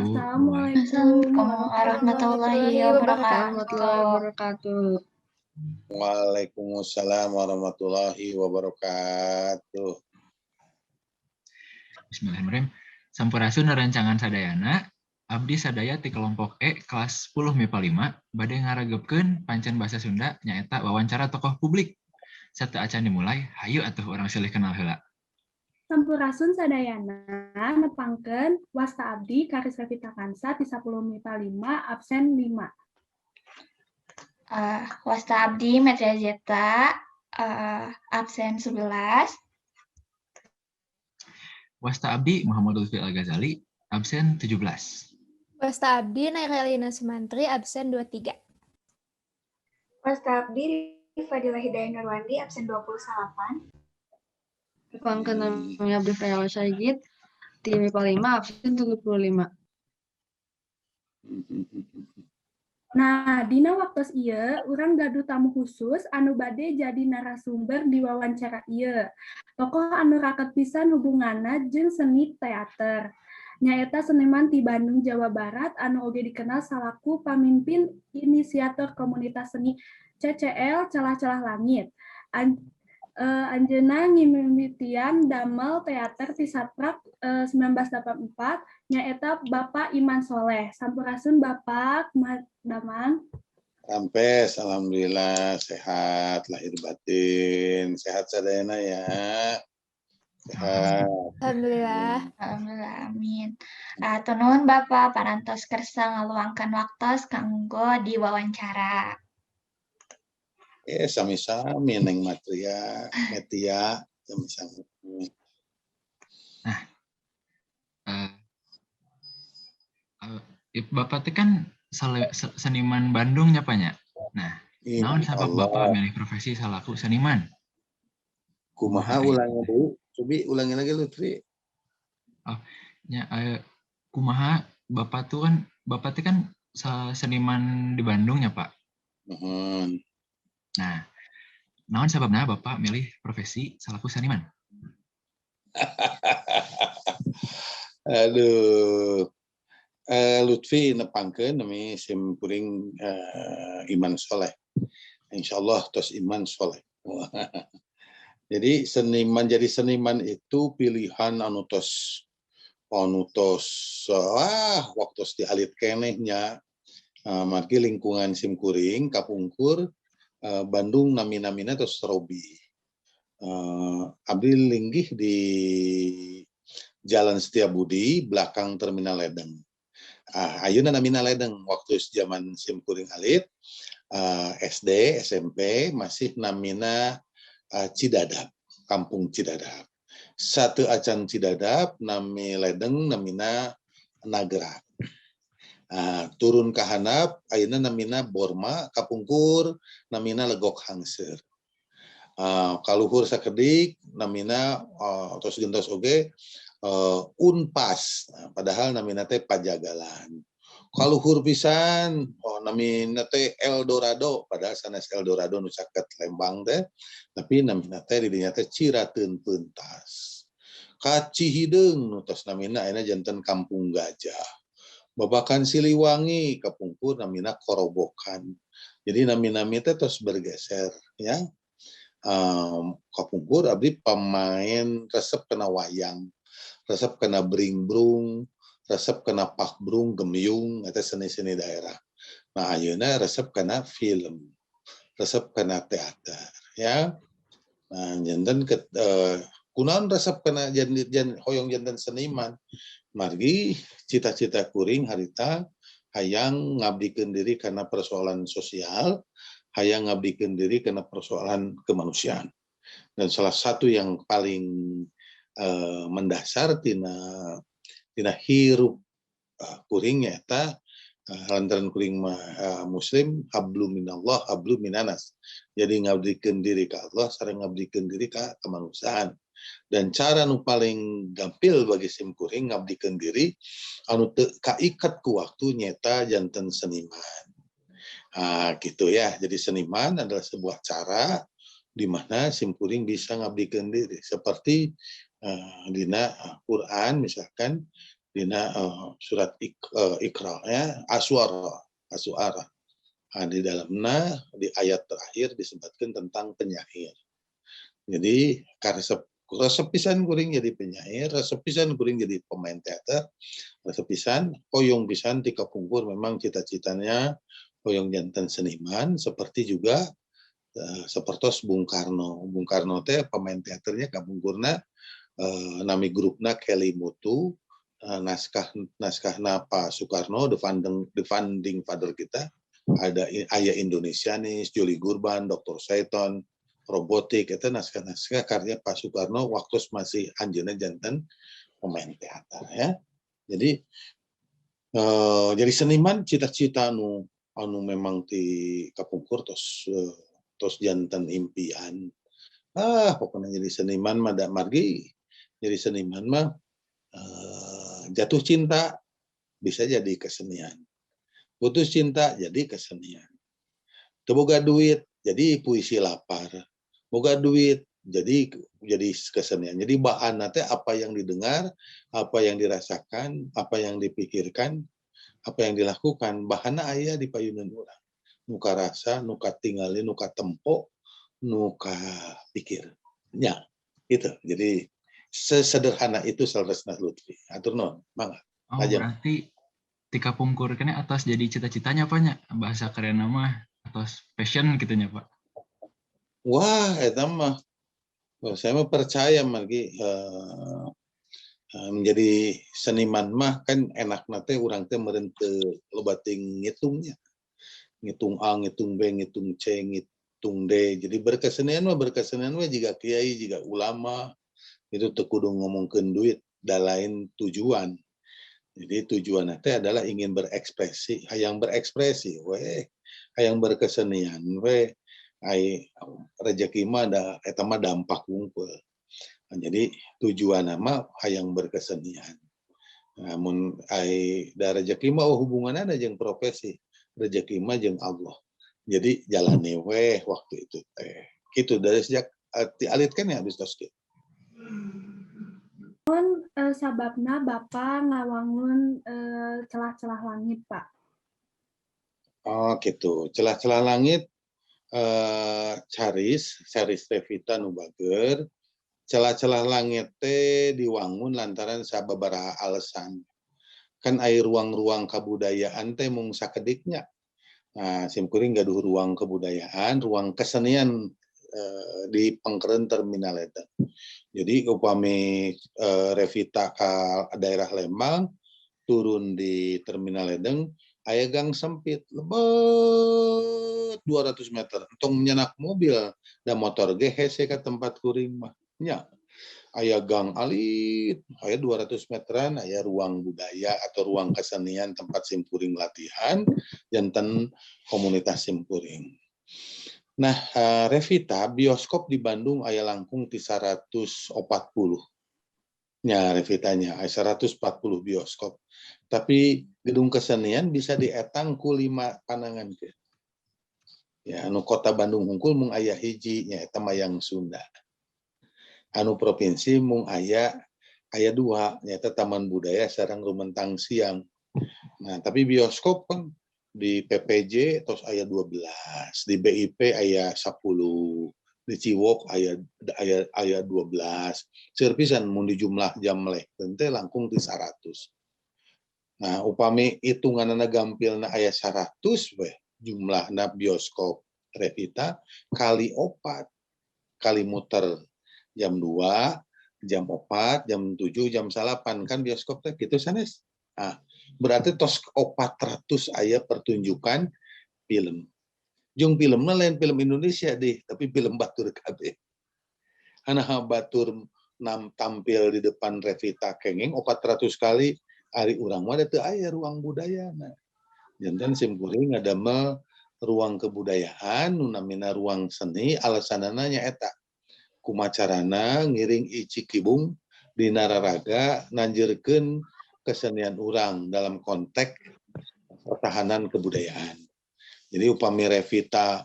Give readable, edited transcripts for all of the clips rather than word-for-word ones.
Assalamualaikum Assalamualaikum warahmatullahi wabarakatuh. Waalaikumsalam warahmatullahi wabarakatuh. Bismillahirrahmanirrahim. Sampurasun rancangan sadayana, abdi sadaya ti kelompok E kelas 10 MIPA 5 bade ngaragebkeun pancen basa Sunda nyaeta wawancara tokoh publik. Satu acan dimulai, hayu atuh urang silih kenal heula. Sampurasun sadayana nepangkeun wasta abdi Karis Revita Kansa ti 10 MIPA 5 absen 5. Wasta abdi Metria Zeta absen 11. Wasta abdi Muhammad Lutfi Al-Ghazali absen 17. Wasta abdi Nairelina Sumantri absen 23. Wasta abdi Fadilah Hidayah Nurwandi absen 28. Nepangkeun nami abdi Fayala Sayyid ti MIPA 5 absen 35. Nah, dina waktos ieu urang gaduh tamu khusus anu bade jadi narasumber di wawancara ieu. Tokoh anu raket pisan hubunganna jeung seni teater. Nyaeta seniman ti Bandung, Jawa Barat anu oge dikenal salaku pamimpin inisiator komunitas seni CCL Celah-Celah Langit. Anjeunna ngimimitian damel teater ti Satrak 1984 nyaeta Bapak Iman Soleh. Sampurasun Bapak Damang. Rampes, alhamdulillah sehat lahir batin, sehat sadayana ya. Sehat. Alhamdulillah. Alhamdulillah, amin. Tunun Bapak parantos kersa ngaluangkeun waktos kanggo diwawancara. Sami-sami Neng Metia, sami-sami. Bapak teh kan seniman Bandung nyapanya. Nah, naon sabab Bapak milih profesi salaku seniman? Kumaha ulangi dulu? Cobi ulangi lagi Lutfi. Kumaha Bapak teh kan seniman di Bandung ya, Pak. Nah, naon sababna Bapak milih profesi salaku seniman? Aduh. Lutfi nepangkeun nami sim kuring Iman Soleh. Insyaallah tos Iman Soleh. Jadi jadi seniman itu pilihan anu tos waktu di alit kenehnya margi lingkungan sim kuring kapungkur Bandung namina tos Robi. Abdi linggih di Jalan Setiabudi belakang Terminal Ledeng. Ayeuna namina Ledeng waktu zaman sim kuring alit SD, SMP masih namina Cidadap, Kampung Cidadap. Satu acan Cidadap nami Ledeng namina Nagrak. Turun ke handap ayeuna namina Borma, kapungkur namina Legok Hangser. Kaluhur sakedik namina tos gentos oge Unpas, padahal namina teh Pajagalan. Kaluhur pisan namina teh Eldorado, padahal sanes Eldorado nu caket Lembang teh, tapi namina teh di dinya teh Cirateun Peuntas. Kacihideung nu tos namina ayeuna janten Kampung Gajah. Babakan Siliwangi kapungkur namina Korobokan. Jadi nami-nami teh tos bergeser ya. Kapungkur abdi pemain resep kena wayang, resep kena bringbrung, resep kena pakbrung, gemyung, eta seni-seni daerah. Nah, ayeuna resep kena film, resep kena teater, ya. Nah, janten kunaon resep kena hoyong janten seniman. Margi cita-cita kuring harita hayang ngabdikeun diri karena persoalan sosial, hayang ngabdikeun diri karena persoalan kemanusiaan. Dan salah satu yang paling mendasar tina hirup kuring nyaeta lantaran kuring muslim hablum minallah hablum minanas. Jadi ngabdikeun diri ka Allah sareng ngabdikeun diri ka kemanusiaan. Dan cara nu paling gampil bagi sim kuring ngabdikeun diri anu teu kaiket ku waktu nyaeta janten seniman. Gitu ya. Jadi seniman adalah sebuah cara di mana sim kuring bisa ngabdikeun diri seperti dina Quran misalkan dina surat Iqra ya, Asy'ara. Di dalamnya di ayat terakhir disebutkan tentang penyair. Jadi resep pisan kuring jadi penyair, resep pisan kuring jadi pemain teater, resep pisan hoyong pisan ti kapungkur memang cita-citanya hoyong janten seniman, seperti juga sepertos Bung Karno. Bung Karno teh pemain teaternya kapungkurna nami grupna Kelly Mutu, naskahna Pak Soekarno, the founding father kita, ada Ayah Indonesianis, Juli Gurban, Dr. Saiton, robotik, itu naskah-naskah karya Pak Soekarno waktu masih anjeunna janten pemain teater ya. Jadi jadi seniman cita-cita anu memang di kapungkur tos janten impian. Pokoknya jadi seniman mah da margi. Jadi seniman mah jatuh cinta bisa jadi kesenian. Putus cinta jadi kesenian. Teu boga duit jadi puisi lapar. Boga duit jadi kesenian. Jadi bahan nanti apa yang didengar, apa yang dirasakan, apa yang dipikirkan, apa yang dilakukan, bahanna aya di payunan urang. Nuka rasa, nuka tinggali, nuka tempo, nuka pikir. Ya, itu. Jadi sesederhana itu Salresna Lutfi. Atur nuhun, mangga. Oh, berarti tika pungkurkeun atas jadi cita-citanya apa nya? Bahasa keren mah atas passion gitunya, Pak. Wah, eta mah saya mah percaya margi menjadi seniman mah kan enakna teh urang teh meureun teu loba ting ngitungnya. Ngitung A, ngitung B, ngitung C, ngitung D. Jadi berkesenian mah jika kiai, jika ulama itu teu kudu ngomongkeun duit, da lain tujuan. Jadi tujuan teh adalah ingin berekspresi, hayang berekspresi we, hayang berkesenian we, ai rezeki mah da eta mah dampak wungkul. Jadi tujuan mah hayang berkesenian. Namun ai da rezeki mah hubunganna da jeung profesi. Rezeki mah jeung Allah. Jadi jalani we waktu itu teh. Kitu dari sejak dialitkan ya habis tos kieu. Sababna Bapak ngawangun celah-celah langit, Pak? Oh gitu. Celah-celah langit caris Revita nu bager. Celah-celah langit teh diwangun lantaran sababaraha alasan. Kan aya ruang-ruang kabudayaan teh mung sakediknya. Nah, simkuring gaduh ruang kebudayaan, ruang kesenian di pengkeren terminal eta. Jadi upami Revita ke daerah Lembang, turun di terminal Ledeng, aya gang sempit, lebet 200 meter. Entong nyenak mobil dan motor ge hese ke tempat kuring mah. Nya. Aya gang alit, aya 200 meteran, aya ruang budaya atau ruang kesenian tempat simkuring latihan, janten komunitas simkuring. Nah, Revita, bioskop di Bandung aya langkung ti 140. Nya Revitanya, aya 140 bioskop. Tapi gedung kesenian bisa dietang ku 5 panangan ke. Ya, anu kota Bandung hungkul mung aya hiji, nya eta Mayang Sunda. Anu provinsi mung aya 2, nyata Taman Budaya sareng Rumentang Siang. Nah, tapi bioskop kan di PPJ terus aya 12, di BIP aya 10, di Ciwok aya 12. Serpisan mun di jumlah jam leh teh langkung ti 100. Nah, upami hitunganna gampilna aya 100 we jumlahna bioskop Revita kali 4 kali muter jam 2, jam 4, jam 7, jam 8 kan bioskop teh gitu sanes. Nah, berarti tos 400 aya pertunjukan film. Jeung filmna lain film Indonesia deh, tapi film batur kabeh. Anaha batur tampil di depan Revita kenging 400 kali ari urang mah teu aya ruang budayana. Janten simkuring ngadamel ruang kebudayaan nu namina ruang seni alasanana nyaeta kumacarana ngiring Ici Kibung di Nararaga nanjeurkeun kesenian urang dalam konteks pertahanan kebudayaan. Jadi upami Revita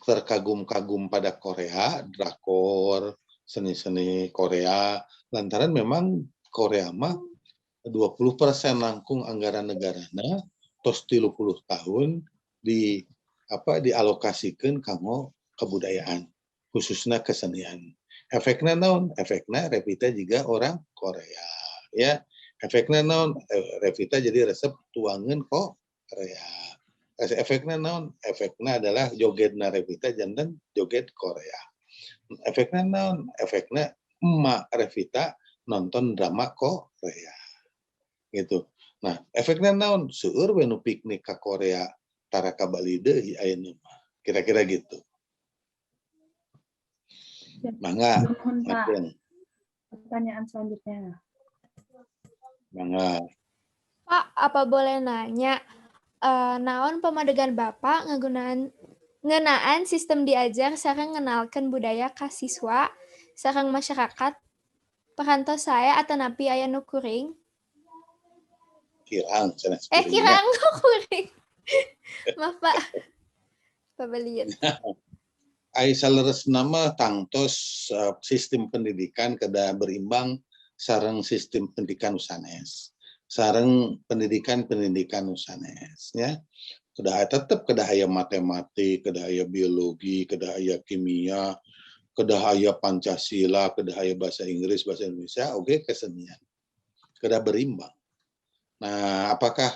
terkagum-kagum pada Korea, drakor, seni-seni Korea, lantaran memang Korea mah 20% langkung anggaran negarana tos 30 tahun dialokasikan kanggo kebudayaan khususnya kesenian. Efeknya naon? Efeknya Revita juga orang Korea ya. Efeknya naon? Revita jadi resep tuangan kok Korea. Efeknya naon? Efeknya adalah jogetna Revita jantan joget Korea. Efeknya naon? Efeknya emak Revita nonton drama Korea. Gitu. Nah, efeknya naon? Seueur we nu piknik ka Korea tara ka Bali deui ayeuna mah. Kira-kira gitu. Mangga. Mohon Pak. Pertanyaan selanjutnya. Mangga. Pak, apa boleh nanya, naon pamadegan Bapak ngeunaan sistem diajar sareng ngenalkeun budaya ka siswa sareng masyarakat parantos saya atanapi aya nu kuring? Kirang sanes Kirang nu kuring. Maaf Pak. Pabaliut. Ai saleresna mah tangtos sistem pendidikan kada berimbang sareng sistem pendidikan sanes. Sareng pendidikan sanes ya. Tetap kada aya matematik, kada aya biologi, kada aya kimia, kada aya Pancasila, kada aya bahasa Inggris, bahasa Indonesia, oke kesenian. Kada berimbang. Nah, apakah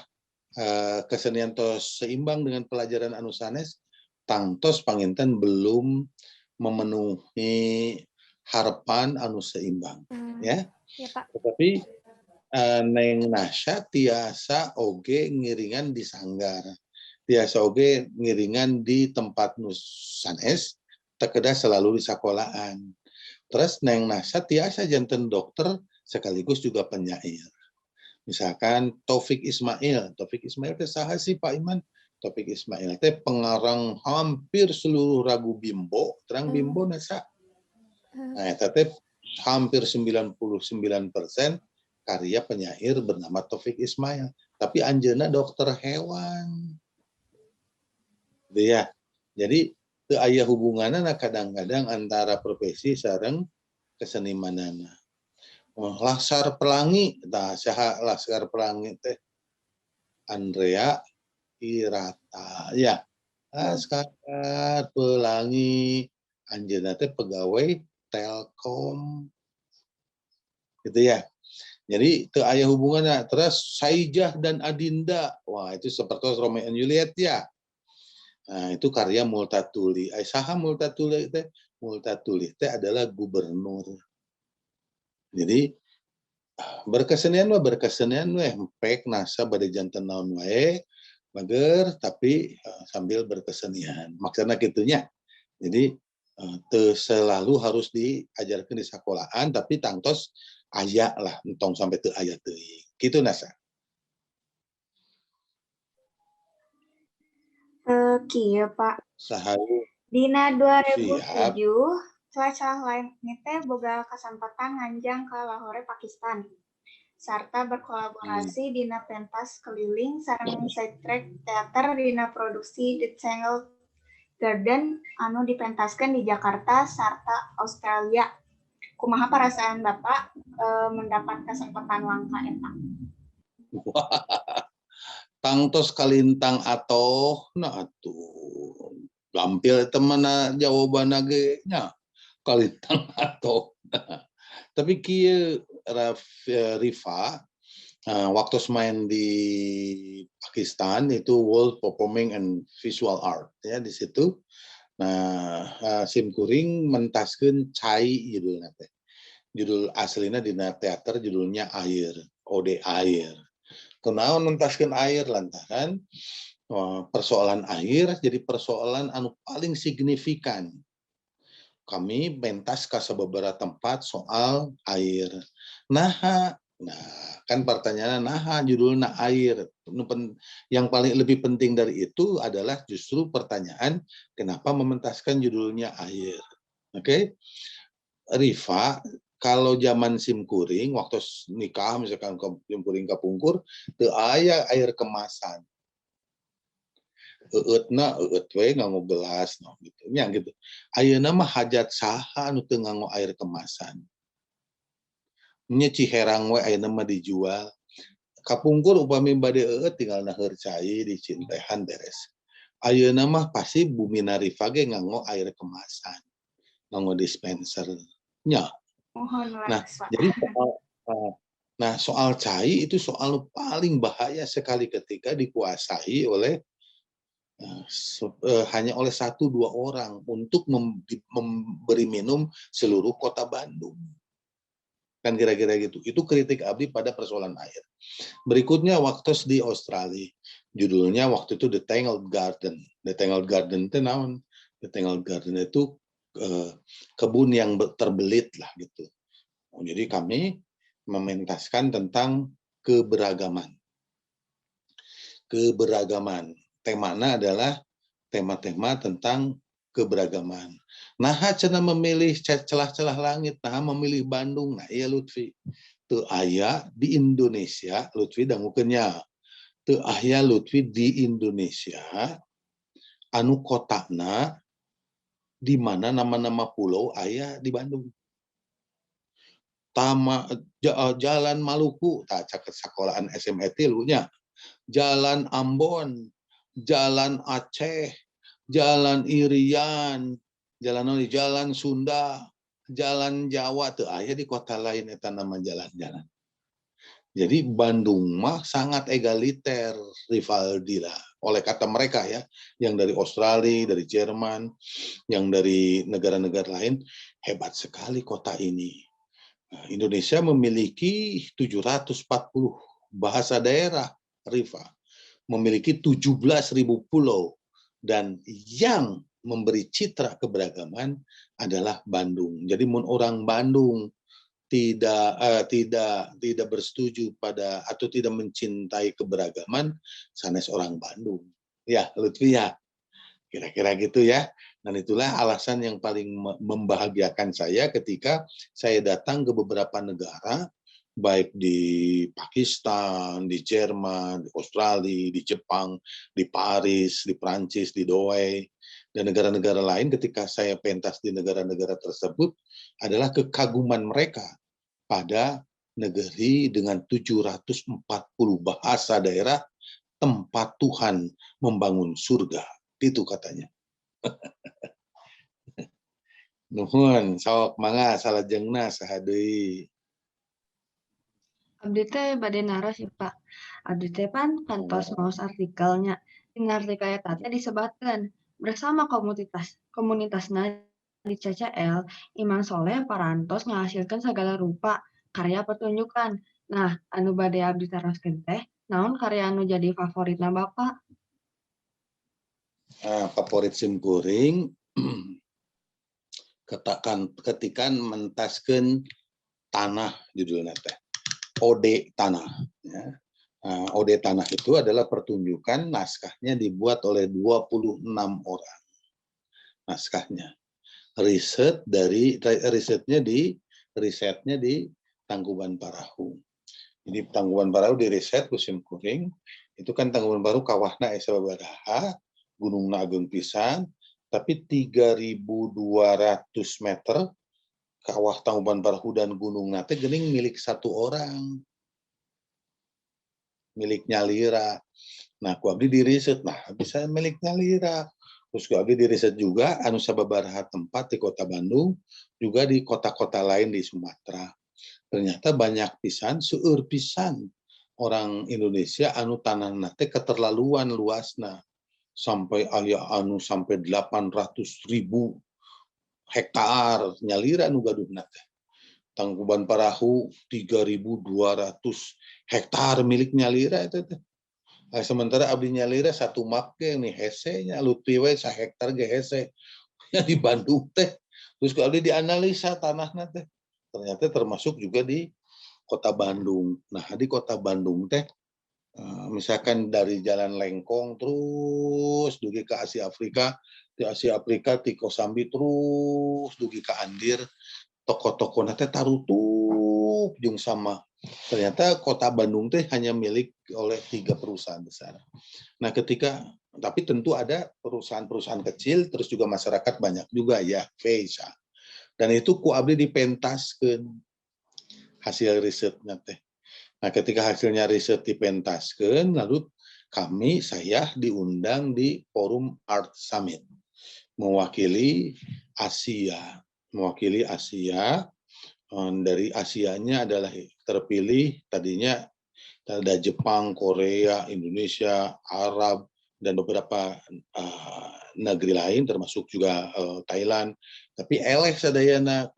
kesenian tos seimbang dengan pelajaran anu sanes? Tangtos panginten belum memenuhi harapan anu seimbang ya. Ya, Pak. Tetapi Neng Nasya tiasa oge ngiringan di sanggar. Tiasa oge ngiringan di tempat nu sanes, tekeda selalu di sekolahan. Terus Neng Nasya tiasa janten dokter sekaligus juga penyair. Misalkan Taufik Ismail teh saha sih Pak Iman? Taufik Ismail teh pengarang hampir seluruh lagu Bimbo, terang Bimbo nasa. Nah, teh hampir 99% karya penyair bernama Taufik Ismail. Tapi anjeunna dokter hewan. Ya. Jadi teu aya hubunganna kadang-kadang antara profesi sareng kesenimanana. Laskar Pelangi, saha Laskar Pelangi teh? Andrea Hirata, ya. Laskar Pelangi, anjeunna teh pegawai Telkom, gitu ya. Jadi teu aya hubunganna. Terus Saijah dan Adinda, wah itu seperti Romeo and Juliet ya. Nah itu karya Multatuli. Saha Multatuli teh? Multatuli teh adalah gubernur. Jadi berkesenian weh empek nasa bade janten naon wae bager tapi sambil berkesenian. Maksudnya gitunya. Jadi teu selalu harus diajarkan di sekolahan tapi tangtos aya lah entong sampai teu aya teuing. Kitu nasa. Kieu Pak. Sahayu. Dina 2007 celah-celah lain ini teh boga kesempatan nganjang ke Lahore, Pakistan. Sarta berkolaborasi dina pentas keliling sareng soundtrack teater dina produksi The Tangled Garden anu dipentaskeun di Jakarta sarta Australia. Kumaha perasaan Bapak mendapat kesempatan langka eta? Tangtos kalintang atoh nah atuh gampil teman jawabanna ge nya kalintang atoh. Tapi kieu Rifa waktu main di Pakistan itu World Performing and Visual Art ya di situ. Nah, Sim Kuring mentaskeun Cai judulna teh. Judul aslinya di teater judulnya Air, Ode Air. Kunaon mentaskeun air lantaran persoalan air jadi persoalan anu paling signifikan. Kami pentas ke beberapa tempat soal air. Nah kan pertanyaannya judulnya air. Yang paling lebih penting dari itu adalah justru pertanyaan kenapa mementaskan judulnya air. Oke? Rifa, kalau zaman Sim Kuring waktu nikah misalkan Sim Kuring kapungkur teu aya air kemasan. Eutna eut we nganggo gelas no gitu nya gitu. Ayeuna mah hajat saha anu teu nganggo air kemasan. Nya Ciherang we ayeuna mah dijual. kapungkur upami bade tinggal naheur cai di cintehan beres. Ayeuna mah pasti Bumina Rifa ge nganggo air kemasan, nganggo dispenser nya. Mohon Nah, les, Pak. jadi soal cai itu soal paling bahaya sekali ketika dikuasai oleh hanya oleh 1-2 orang untuk memberi minum seluruh kota Bandung. Kan kira-kira gitu. Itu kritik abdi pada persoalan air. Berikutnya waktu di Australia. Judulnya waktu itu The Tangled Garden. The Tangled Garden itu naon? The Tangled Garden itu kebun yang terbelit lah gitu. Jadi kami mementaskan tentang keberagaman. Keberagaman. Temanya adalah tema-tema tentang keberagaman. Nah, cenah memilih celah-celah langit, nah memilih Bandung. Nah, iya Lutfi. Teu aya di Indonesia, Lutfi dangukeunnya. Teu aya Lutfi di Indonesia anu kotana di mana nama-nama pulau aya di Bandung. Jalan Maluku, tak caket sekolahan SMA tilunya. Jalan Ambon, Jalan Aceh, Jalan Irian, Jalan Sunda, Jalan Jawa teu aya di kota lain eta nama jalan-jalan. Jadi Bandung mah sangat egaliter, Rivaldi lah. Oleh kata mereka ya, yang dari Australia, dari Jerman, yang dari negara-negara lain, hebat sekali kota ini. Nah, Indonesia memiliki 740 bahasa daerah, Riva. Memiliki 17.000 pulau. Dan yang memberi citra keberagaman adalah Bandung. Jadi orang Bandung tidak bersetuju pada atau tidak mencintai keberagaman, sanes orang Bandung. Ya, Lutfi ya. Kira-kira gitu ya. Dan itulah alasan yang paling membahagiakan saya ketika saya datang ke beberapa negara, baik di Pakistan, di Jerman, di Australia, di Jepang, di Paris, di Prancis, di Douai, dan negara-negara lain. Ketika saya pentas di negara-negara tersebut adalah kekaguman mereka pada negeri dengan 740 bahasa daerah, tempat Tuhan membangun surga. Itu katanya. Nuhun, sok mangga salajengna saha deui. Abdi teh bade naros ya Pak. Abdi teh kantos maos artikelnya. Dina artikel eta teh disebatkeun bersama komunitasna di CCL, Iman Soleh parantos ngahasilkeun segala rupa karya pertunjukan. Nah, anu bade abdi teroskeun teh naon karya anu jadi favoritna Bapak? Favorit simkuring ketikan mentaskeun tanah judulnya teh. Ode Tanah. Ya. Ode Tanah itu adalah pertunjukan, naskahnya dibuat oleh 26 orang. Naskahnya. Risetnya di Tangkuban Parahu. Jadi Tangkuban Parahu diriset ku simkuring, itu kan Tangkuban Parahu kawahna aya sababaraha, gunungna ageung pisan, tapi 3.200 meter kawah Tangkuban Parahu dan gunung nate geuning milik satu orang. Miliknya Lira. Nah, ku abdi diriset, nah bisa miliknya Lira. Terus ku abdi diriset juga anu sababaraha tempat di kota Bandung, juga di kota-kota lain di Sumatera. Ternyata banyak pisan, seueur pisan orang Indonesia anu tanahna teh keterlaluan luasna. Sampai aya anu sampai 800.000 hektar nyalira nu gaduhna teh. Tangkuban Parahu 3.200 hektar milik nyalira itu teh. Nah, sementara abdi nyalira satu map ge nih hese-nya Lutfi we 1 hektar ge hese. Ya di Bandung teh. Terus kalau dianalisa tanahnya teh ternyata termasuk juga di kota Bandung. Nah, di kota Bandung teh misalkan dari Jalan Lengkong terus dugi ke Asia Afrika, di Asia Afrika ti Kosambi terus dugi ke Andir, toko-toko teh tarutup jeung sama. Ternyata kota Bandung teh hanya milik oleh 3 perusahaan besar. Nah, tapi tentu ada perusahaan-perusahaan kecil, terus juga masyarakat banyak juga ya, Feisa. Dan itu ku abdi dipentaskeun hasil risetnya teh. Nah, ketika hasilnya riset dipentaskan, lalu saya diundang di Forum Art Summit, mewakili Asia. Dari Asianya adalah terpilih tadinya ada Jepang, Korea, Indonesia, Arab, dan beberapa negeri lain, termasuk juga Thailand. Tapi sadayana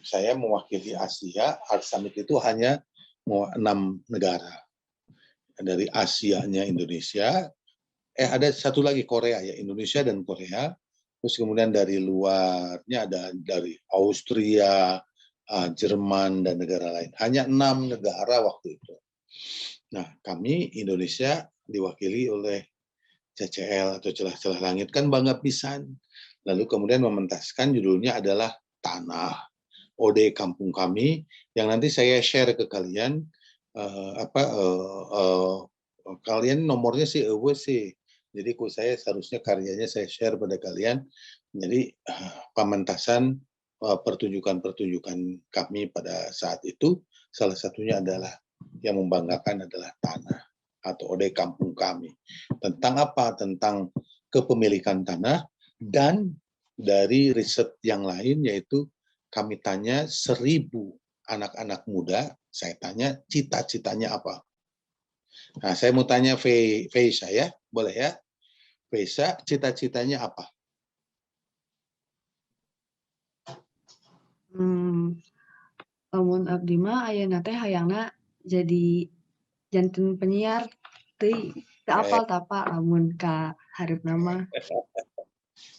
saya mewakili Asia. Art Summit itu hanya 6 negara. Dari Asianya Indonesia, ada satu lagi Korea ya, Indonesia dan Korea. Terus kemudian dari luarnya ada dari Austria, Jerman, dan negara lain. Hanya 6 negara waktu itu. Nah, kami Indonesia diwakili oleh CCL atau Celah-Celah Langit, kan bangga pisan. Lalu kemudian mementaskan judulnya adalah Tanah, Ode Kampung Kami, yang nanti saya share ke kalian. Kalian nomornya sih sih. Jadi saya seharusnya karyanya saya share pada kalian. Jadi pementasan pertunjukan-pertunjukan kami pada saat itu, salah satunya adalah yang membanggakan adalah Tanah atau Ode Kampung Kami. Tentang apa? Tentang kepemilikan tanah, dan dari riset yang lain yaitu kami tanya 1.000 anak-anak muda, saya tanya cita-citanya apa. Nah, saya mau tanya Feisa ya, boleh ya? Feisa, cita-citanya apa? Lamun abdi mah ayeuna teh hayangna jadi janten penyiar teu apal tapa lamun ka hareup nama.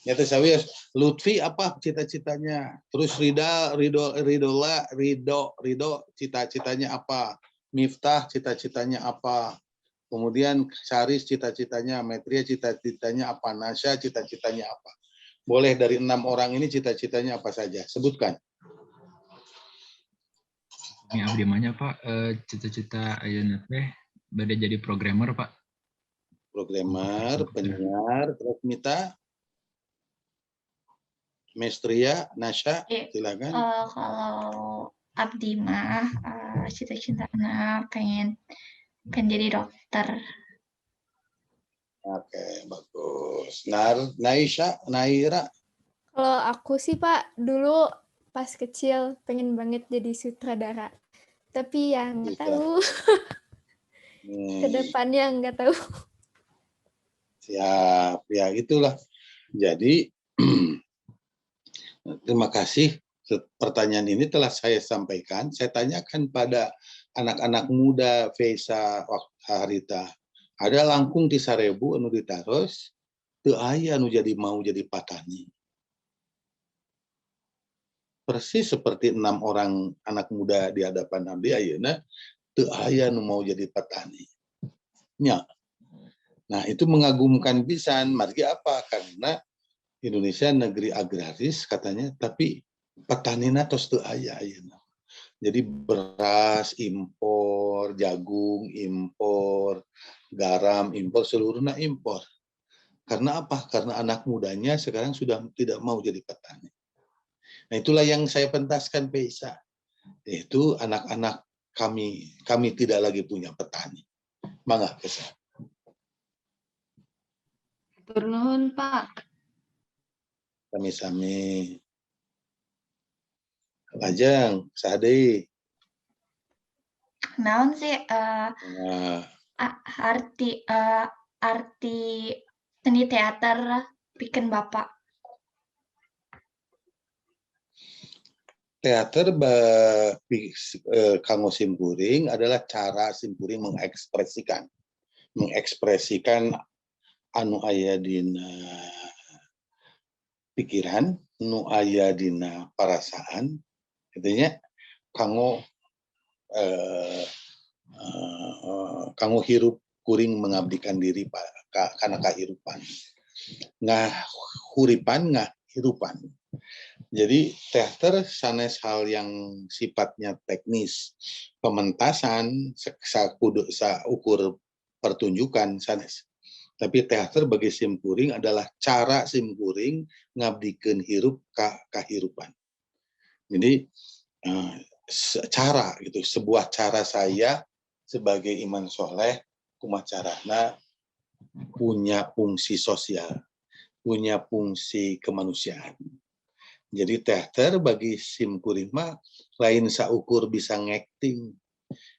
Nyata saya Lutfi apa cita-citanya? Terus Ridho cita-citanya apa? Miftah cita-citanya apa? Kemudian Saris cita-citanya, Metria cita-citanya apa? Nasya cita-citanya apa? Boleh dari 6 orang ini cita-citanya apa saja? Sebutkan. Ini abdi mahnya Pak, cita-cita ayeuna teh bade jadi programmer Pak. Programmer, penyiar, terus Mita, Mestria, Nasya, silakan. Kalau abdi mah cita-citanya pengen jadi dokter. Oke, bagus. Naira. Kalau aku sih Pak, dulu pas kecil pengen banget jadi sutradara. Tapi ya nggak tahu. Kedepannya nggak tahu. Siap, ya itulah. Jadi, terima kasih. Pertanyaan ini telah saya sampaikan. Saya tanyakan pada anak-anak muda Feisa Harita. Ada langkung di 1.000 anu ditaros, teu aya anu mau jadi patani. Persis seperti 6 orang anak muda di hadapan abdi ayeuna, teu aya anu mau jadi petani. Nya. Nah, itu mengagumkan pisan. Margi apa? Karena Indonesia negeri agraris katanya, tapi petanina tos teu aya ayeuna. Jadi beras impor, jagung impor, garam impor, seluruhnya impor. Karena apa? Karena anak mudanya sekarang sudah tidak mau jadi petani. Nah, itulah yang saya pentaskan Feisa. Yaitu anak-anak kami tidak lagi punya petani. Mangga Feisa. Hatur nuhun, Pak. Sami-sami. Lajeng, Sade. Naon sih arti seni teater bikin Bapak? Teater kanggo simkuring adalah cara simkuring mengekspresikan anu aya dina pikiran, anu aya dina perasaan, katanya kanggo hirup kuring mengabdikan diri kana kahirupan. Ngahuripan, ngahirupan. Jadi teater sanes hal yang sifatnya teknis, pementasan saukur pertunjukan sanes. Tapi teater bagi simkuring adalah cara simkuring ngabdikeun hirup ka kahirupan. Jadi cara gitu, sebuah cara saya sebagai iman soleh kumacarana punya fungsi sosial, punya fungsi kemanusiaan. Jadi teater bagi simkuring mah lain saukur bisa ngacting,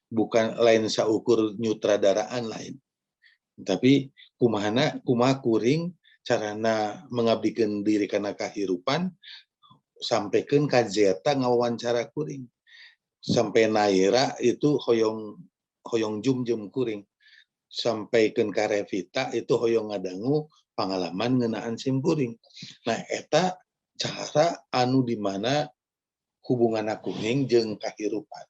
bukan lain saukur nyutradaraan lain. Tapi kumaha kuring carana mengabdikeun diri kana kahirupan sampaikan ka Zeta ngawawancara kuring. Sampai Naira itu hoyong jum kuring. Sampaikan ka Revita itu hoyong ngadangu pengalaman ngeunaan sim kuring. Nah eta cara anu di mana hubungan kuring jeung kahirupan.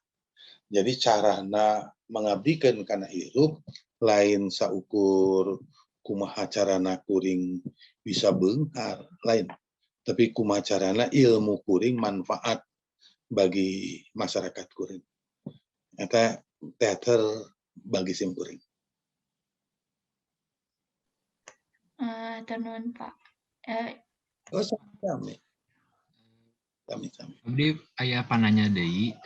Jadi carana mengabdikeun kana hirup lain saukur kumaha carana kuring bisa beunghar lain. Tapi kumaha carana ilmu kuring manfaat bagi masyarakat kuring. Eta teater bagi sim kuring. Tenun Pak. Oh, sami. Abdi aya pananya deui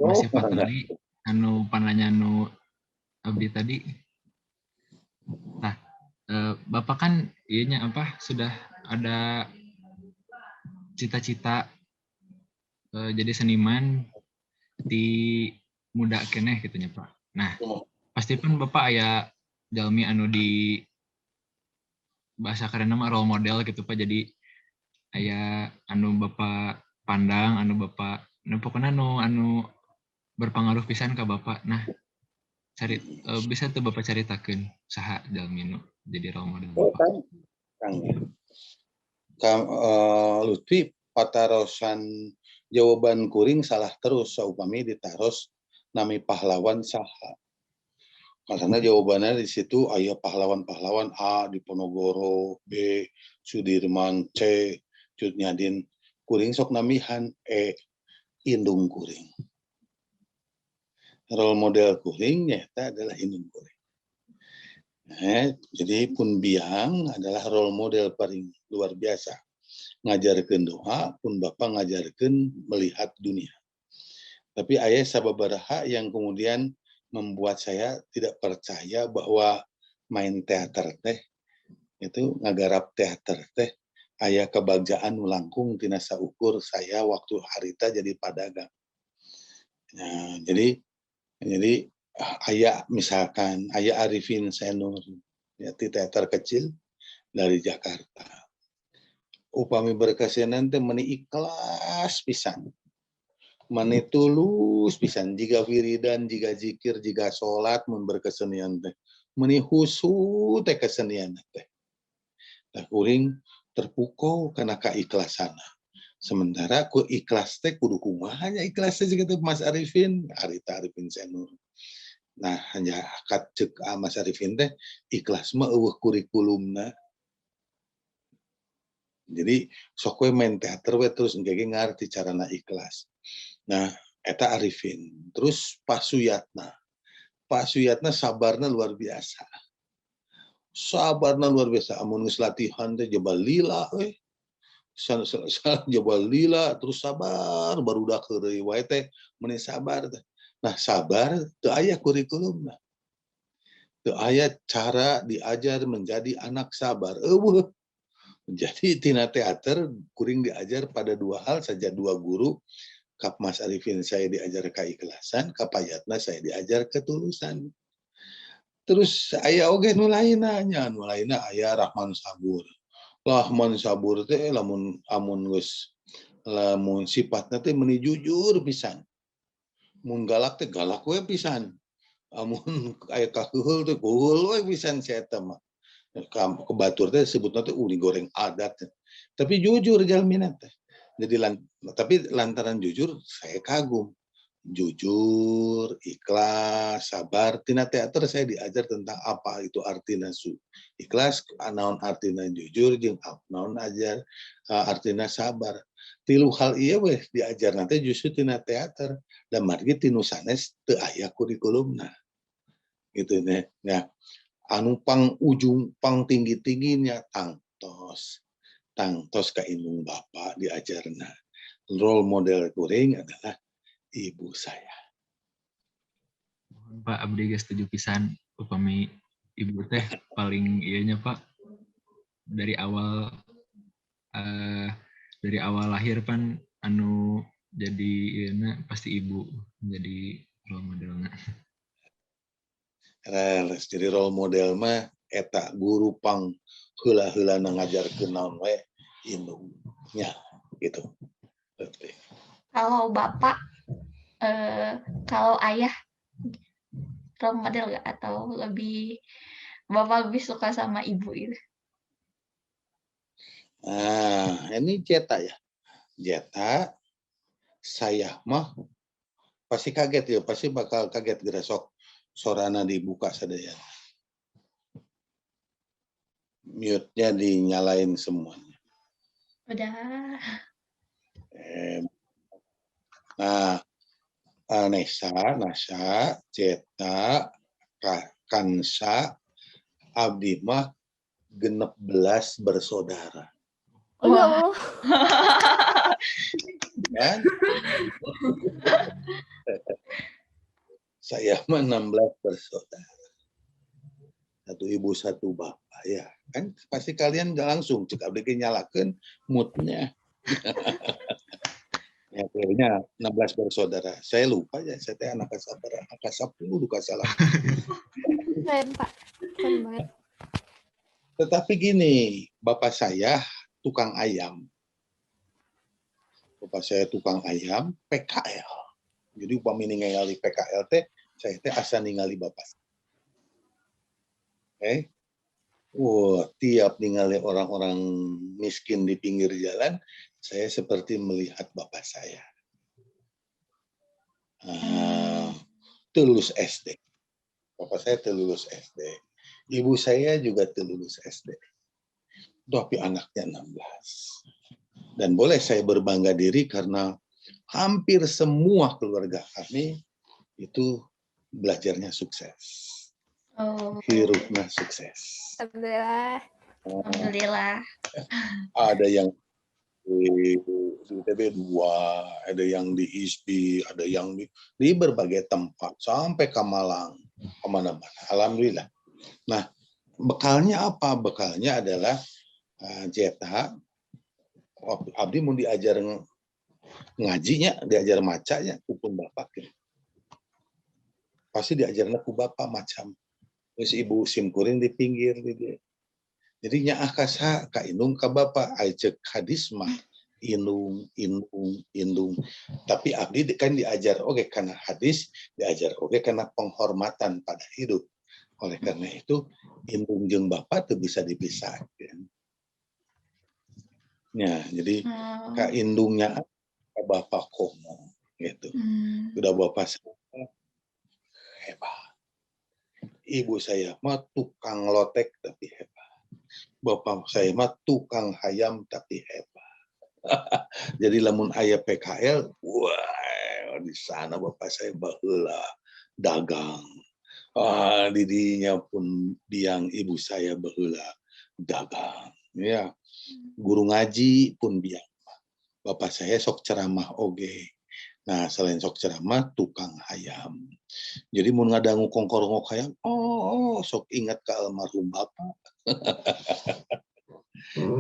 masih Fatali anu pananya nu abdi tadi. Nah, Bapak kan ianya apa sudah ada cita-cita jadi seniman di muda keneh gitu nya Pak. Nah, pasti kan Bapak aya jalmi anu di bahasa keren nama role model gitu Pak. Jadi aya anu Bapak pandang, anu Bapak pokoknya anu berpengaruh pisan ke Bapak. Nah, bisa tuh Bapak caritakeun saha jalmi nu jadi role model Bapak. Kang Lutfi patarosan jawaban kuring salah terus saupami ditaros nami pahlawan saha. Karena jawabannya di situ aya pahlawan-pahlawan A di Ponorogo, B Sudirman, C Cut Nyadin. Kuring sok namihan indung kuring. Role model kuring nyata adalah indung kuring. Jadi pun biang adalah role model paling luar biasa. Ngajarkeun doa pun Bapak ngajarkeun melihat dunia. Tapi aya sababaraha yang kemudian membuat saya tidak percaya bahwa main teater teh itu ngagarap teater teh aya kebagjaan langkung tina saukur saya waktu harita jadi padagang. Nah, jadi aya misalkan aya Arifin Senur ya, di teater kecil dari Jakarta. Upami berkesianan teh meni ikhlas pisan. Mani tulus pisan jika wiridan, jika zikir, jika sholat mun berkesenian teh. Meni husu teh kesenian teh. Nah, kuring terpukau karena keikhlasanna. Sementara ku ikhlas teh kudu kumaha nya ikhlas teh gitu Mas Arifin, Arifin Senur. Nah, hanya akad cek Mas Arifin teh ikhlas mah eueuh kurikulumna. Jadi sok we main teater we terus engke ngarti carana ikhlas. Nah, eta Arifin. Terus Pak Suyatna. Pak Suyatna sabarna luar biasa. Sabarna luar biasa. Amun geus latihan teh jebal lila we. Jebal lila terus sabar barudak heureuy wae teh meni sabar teh. Nah, sabar teu aya kurikulumna. Teu aya cara diajar menjadi anak sabar. Eueuh. Jadi tina teater kuring diajar pada dua hal saja, dua guru. Kap Mas Arifin saya diajar keikhlasan, Kap Payatna saya diajar ketulusan. Terus aya oge nu lainna nya, nu lainna aya Rahman Sabur. Rahman Sabur teh lamun sifatna teh meuni jujur pisan. Mun galak teh galak we pisan. Amun aya kaheul teh kaheul we pisan saya teh mah. Kebatur teh sebutna teh uli goreng adat. Tapi jujur jalmina teh. Jadi tapi lantaran jujur saya kagum. Jujur, ikhlas, sabar. Tina teater saya diajar tentang apa itu artina ikhlas, naon artina jujur, jeung naon ajar artina sabar. Tilu hal ieu we diajar nanti justru tina teater. Dan margi tinu sanes teu aya kurikulumna. Gitu nih. Nah, anu pang ujung pang tinggi-tingginya tangtos ka indung Bapak diajarna. Role model kuring adalah ibu saya. Pak abdi geus setuju pisan upami ibu teh paling iyanya Pak dari awal lahir pan anu jadi ieuna pasti ibu jadi role modelna. Jadi role model mah eta guru pang heula-heula ngajarkeun naon we indungnya gitu. Kalau bapak, kalau ayah role model nggak atau bapak lebih suka sama ibu itu? Nah, ini Jeta ya. Jeta, saya mah pasti kaget ya, pasti bakal kaget geresok sorana dibuka sadaya. Mute-nya dinyalain semuanya. Udah. Nah, Nasa, Jeta, Kansa, abdi mah 16 bersaudara. Wah. Ya? Saya mah 16 bersaudara. Satu ibu, satu bapak. Ya, kan pasti kalian gak langsung cek abdi nyalakan moodnya. Ya, kayaknya 16 bersaudara. Saya lupa ya, saya teh anak kasabar, anak kasapuluh duka salah. Keren Pak, keren banget. Tetapi gini, bapak saya tukang ayam. Bapak saya tukang ayam, PKL. Jadi upami ningali PKL teh, saya teh asa ningali bapak. Oke. Tiap ningali orang-orang miskin di pinggir jalan, saya seperti melihat bapak saya. Lulus SD. Bapak saya lulus SD. Ibu saya juga lulus SD. Tapi anaknya 16. Dan boleh saya berbangga diri karena hampir semua keluarga kami itu belajarnya sukses. Hirupnya sukses. Alhamdulillah. Alhamdulillah. Ada yang di ITB 2, ada yang di ISPI, ada yang di berbagai tempat, sampai ke Malang, kemana-mana. Alhamdulillah. Nah, bekalnya apa? Bekalnya adalah Jeta, abdi mau diajar ngajinya, diajar macanya, kupun bapak. Pasti diajarnya ku bapak macam. Terus ibu simkuring di pinggir gitu. Jadi nyaah kasa ka indung ka bapak ajek hadis mah indung. Tapi abdi kan diajar oge karena hadis, diajar oge karena penghormatan pada hidup. Oleh karena itu indung jeung bapak tuh bisa dipisahkan. Ya, jadi ka indungnya ka bapak komo gitu. Udah bapak saya hebat. Ibu saya mah tukang lotek tapi hebat. Bapak saya mah tukang hayam tapi hebat. Jadi lamun aya PKL, wah di sana bapak saya baheula dagang. Didinya pun biang ibu saya baheula dagang. Ya, guru ngaji pun biang. Bapak saya sok ceramah oge. Nah, selain sok ceramah, tukang hayam. Jadi mun ngadangu kongkorongok hayam, sok ingat ke almarhum bapak.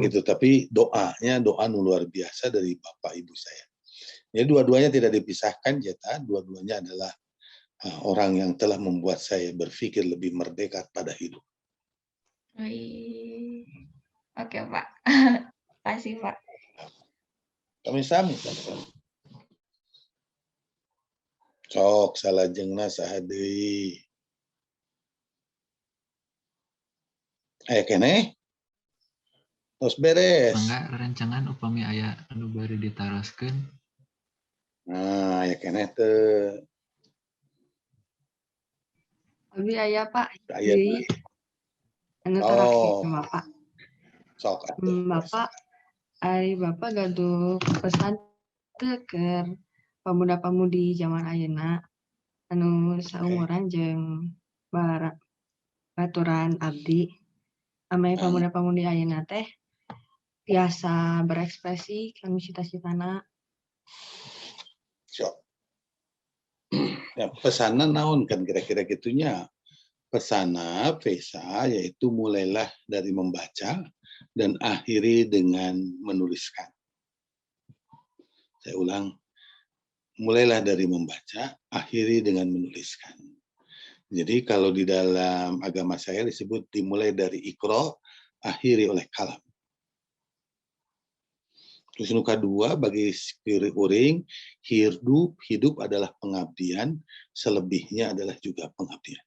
Gitu, tapi doanya doa luar biasa dari bapak ibu saya. Jadi dua-duanya tidak dipisahkan, Jeta. Dua-duanya adalah orang yang telah membuat saya berpikir lebih merdeka pada hidup. Oke, Pak. Kasih, Pak. Kami sami. Sok salajengna saha deui. Aya keneh? Tos beres. Mangga rancangan upami aya anu bari ditaroskeun. Nah, aya keneh teu. Abi aya Pak. Aya Deui. Anu terakhir Bapak. Sok Bapak, ari Bapak gaduh pesan teu keur pemuda-pemudi zaman ayeuna anu saumuran jeung baturan abdi. Ame pemuda-pemudi ayeuna teh biasa berekspresi kanu cita-citana. Sok. Ya, pesana naon kan kira-kira gitunya. Pesana, Vesa, yaitu mulailah dari membaca dan akhiri dengan menuliskan. Saya ulang, mulailah dari membaca, akhiri dengan menuliskan. Jadi kalau di dalam agama saya disebut dimulai dari ikro, akhiri oleh kalam. Terus nu kedua, bagi spirit uring, hidup adalah pengabdian, selebihnya adalah juga pengabdian.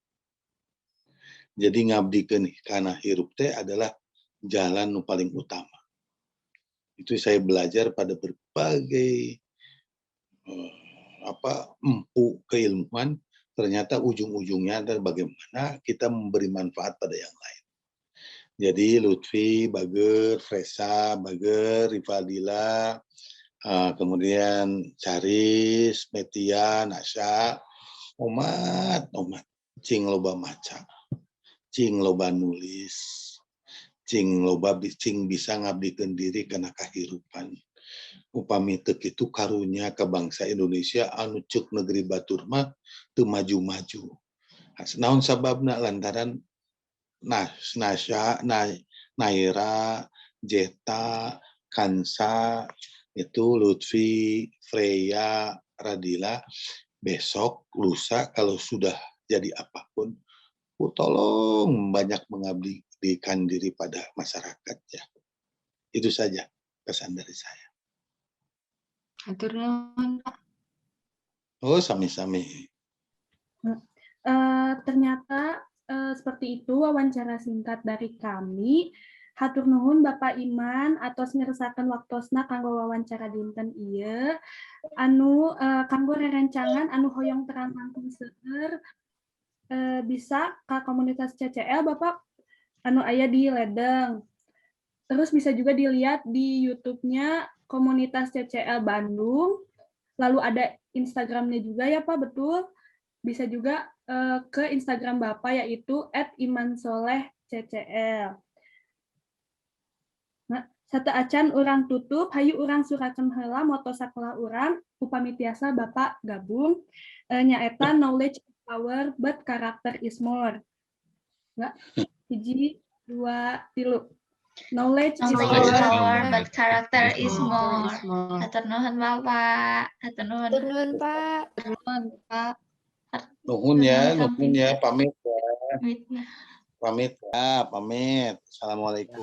Jadi ngabdikeun kana hirup teh adalah jalan nu paling utama. Itu saya belajar pada berbagai empu keilmuan, ternyata ujung-ujungnya adalah bagaimana kita memberi manfaat pada yang lain. Jadi Lutfi, Bager, Fresa, Bager, Rifadila, kemudian Caris, Metia, Nasya, Omat, cing loba maca, cing loba nulis, cing bisa ngabdikeun diri kana kahirupan. Upami teu kitu karunya ka bangsa Indonesia anu ceuk negeri batur mah teu maju-maju. Naon sababna lantaran Nasya, Naira, Jeta, Kansa, itu Lutfi, Freya, Radila, besok, lusa kalau sudah jadi apapun, tolong banyak mengabdikan diri pada masyarakat ya. Itu saja pesan dari saya. Hatur nuhun, Pak. Oh, sami-sami. Ternyata seperti itu wawancara singkat dari kami. Hatur nuhun Bapak Iman atos ngeresakeun waktosna kanggo wawancara dinten ieu. Anu kanggo rerencangan anu hoyong terang langkung seueur bisa ka komunitas CCL Bapak anu aya di Ledeng. Terus bisa juga dilihat di YouTube-nya komunitas CCL Bandung. Lalu ada Instagram-nya juga ya Pak, betul? Bisa juga ke Instagram Bapak yaitu @imansolehccl. Nah, sateuacan urang tutup, hayu urang surakeun heula moto sakola urang upami tiasa Bapak gabung nyaeta knowledge is power but character is more. Enggak? 1, 2, 3. Knowledge is power, but character is more. Hatur nuhun Bapak. Hatur nuhun. Hatur nuhun, Pak. Hatur nuhun, Pak. Nuhun ya, pamit ya. Pamit. Pamit ya, pamit. Assalamualaikum.